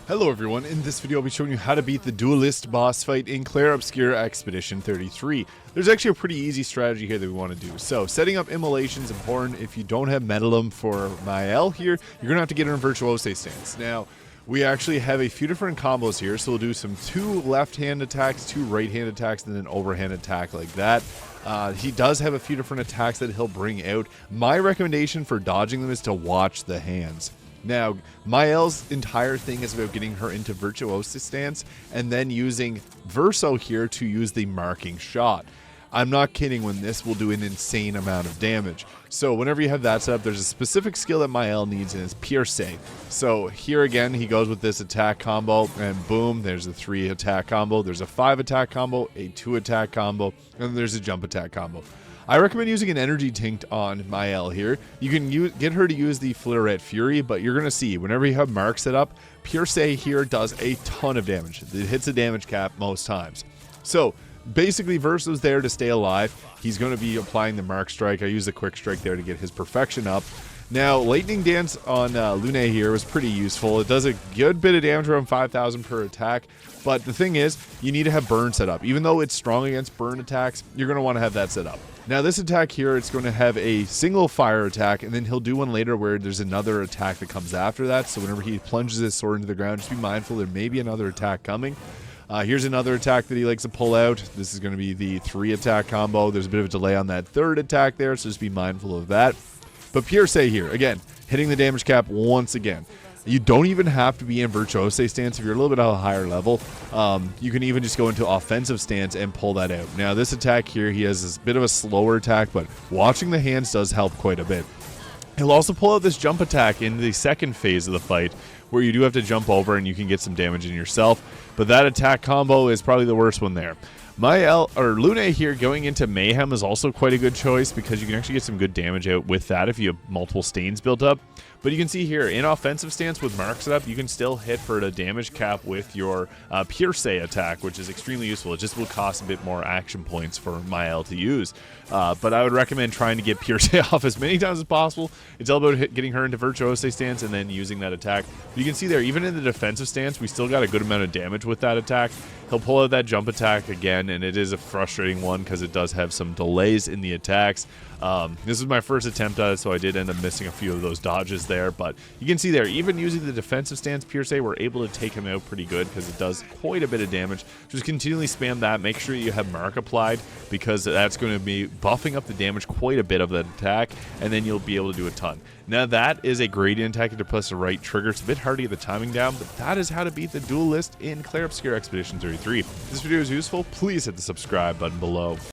Hello everyone, in this video I'll be showing you how to beat the Dualiste boss fight in Clair Obscur Expedition 33. There's actually a pretty easy strategy here that we want to do. So setting up immolation is important. If you don't have Metalum for Myel here, you're going to have to get her in virtuose stance. Now, we actually have a few different combos here, so we'll do some 2 left-hand attacks, 2 right-hand attacks, and then an overhand attack like that. He does have a few different attacks that he'll bring out. My recommendation for dodging them is to watch the hands. Now, Myel's entire thing is about getting her into virtuose stance and then using Verso here to use the marking shot. I'm not kidding when this will do an insane amount of damage. So whenever you have that set up, there's a specific skill that Myel needs, and it's Percee. So here again, he goes with this attack combo, and boom, there's a 3 attack combo, there's a 5 attack combo, a 2 attack combo, and then there's a jump attack combo. I recommend using an energy tinct on Myel here. You can get her to use the Flaret Fury, but you're going to see whenever you have Mark set up, Percee here does a ton of damage. It hits the damage cap most times. So basically, Verso's there to stay alive. He's going to be applying the Mark Strike. I use the Quick Strike there to get his perfection up. Now, Lightning Dance on Lune here was pretty useful. It does a good bit of damage, around 5,000 per attack. But the thing is, you need to have Burn set up. Even though it's strong against burn attacks, you're going to want to have that set up. Now, this attack here, it's going to have a single fire attack, and then he'll do one later where there's another attack that comes after that. So whenever he plunges his sword into the ground, just be mindful there may be another attack coming. Here's another attack that he likes to pull out. This is going to be the 3 attack combo. There's a bit of a delay on that 3rd attack there, so just be mindful of that. But Percee here, again, hitting the damage cap once again. You don't even have to be in virtuose stance if you're a little bit at a higher level. You can even just go into offensive stance and pull that out. Now, this attack here, he has this bit of a slower attack, but watching the hands does help quite a bit. He'll also pull out this jump attack in the 2nd phase of the fight, where you do have to jump over and you can get some damage in yourself. But that attack combo is probably the worst one there. Myel, or Lune here going into Mayhem is also quite a good choice because you can actually get some good damage out with that if you have multiple stains built up. But you can see here, in offensive stance with Mark set up, you can still hit for the damage cap with your Percee attack, which is extremely useful. It just will cost a bit more action points for Myel to use. But I would recommend trying to get Percee off as many times as possible. It's all about getting her into virtuose stance and then using that attack. But you can see there, even in the defensive stance, we still got a good amount of damage with that attack. He'll pull out that jump attack again, and it is a frustrating one because it does have some delays in the attacks. This was my first attempt at it, so I did end up missing a few of those dodges there. But you can see there, even using the defensive stance Percee, we're able to take him out pretty good because it does quite a bit of damage. Just continually spam that. Make sure you have Mark applied because that's going to be buffing up the damage quite a bit of that attack, and then you'll be able to do a ton. Now, that is a gradient attack to press the right trigger. It's a bit hard to get the timing down, but that is how to beat the Dualist in Clair Obscur Expedition 33. If this video is useful, please hit the subscribe button below.